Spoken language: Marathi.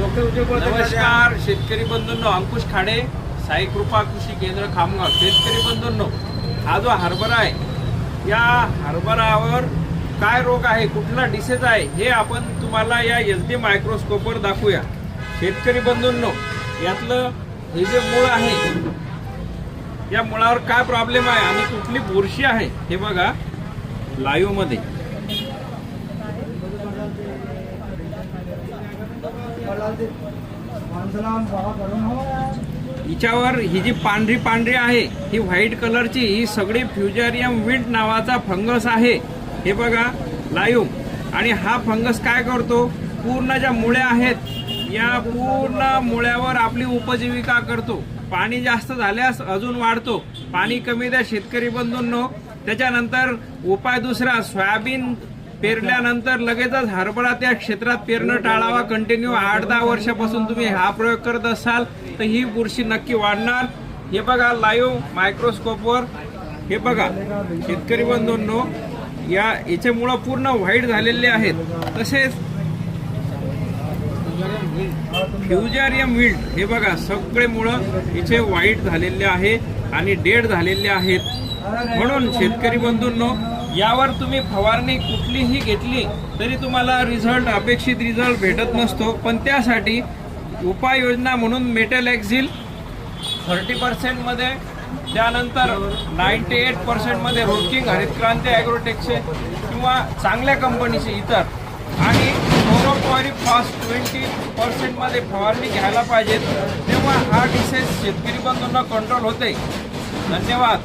नमस्कार शेतकरी बंधूंनो, अंकुश खाडे, साई कृपा कृषी केंद्र खामगाव. शेतकरी बंधूंनो, हा जो हरभरा आहे या हरभरावर काय रोग आहे, कुठला डिसीज आहे हे आपण तुम्हाला या SD मायक्रोस्कोपवर दाखवूया. शेतकरी बंधूंनो, यातलं हे जे मूळ आहे या मुळावर काय प्रॉब्लेम आहे आणि कुठली बुरशी आहे हे बघा लाईव्ह मध्ये. हिच्यावर ही जी पांढरी पांढरी आहे ही व्हाईट कलरची ही सगळी फ्युजारियम विल्ट नावाचा फंगस आहे. हे बघा लाईव्ह. आणि हा फंगस काय करतो, पूर्ण ज्या मुळ्या आहेत या पूर्ण मुळ्यावर आपली उपजीविका करतो. पाणी जास्त झाल्यास अजून वाढतो, पाणी कमी द्या शेतकरी बंधूंनो. त्याच्यानंतर उपाय दुसरा, सोयाबीन पेरल्यानंतर लगेचच हरभरा त्या क्षेत्रात पेरणं टाळावा. कंटिन्यू 8-10 वर्षापासून तुम्ही हा प्रयोग करत असाल तर ही बुरशी नक्की वाढणार. हे बघा लाईव्ह मायक्रोस्कोपवर. हे बघा शेतकरी बंधूंनो, याचे मुळं पूर्ण व्हाईट झालेले आहेत. तसेच फ्युजारियम विल्ट, हे बघा सगळे मुळं इथे व्हाईट झालेले आहे आणि डेड झालेले आहेत. म्हणून शेतकरी बंधूंनो, यावर तुम्ही फवारणी कुठलीही घेतली तरी तुम्हाला रिझल्ट, अपेक्षित रिझल्ट भेटत नसतो. पण त्यासाठी उपाययोजना म्हणून मेटलॅक्झिल 30% मध्ये, त्यानंतर 98% मध्ये रोटकिंग, हरितक्रांती ॲग्रोटेकचे किंवा चांगल्या कंपनीचे इतर, आणि क्लोरोपायरीफॉस 20% मध्ये फवारणी घ्यायला पाहिजेत. तेव्हा हा डिसीज शेतकरी बंधूंना कंट्रोल होते. धन्यवाद.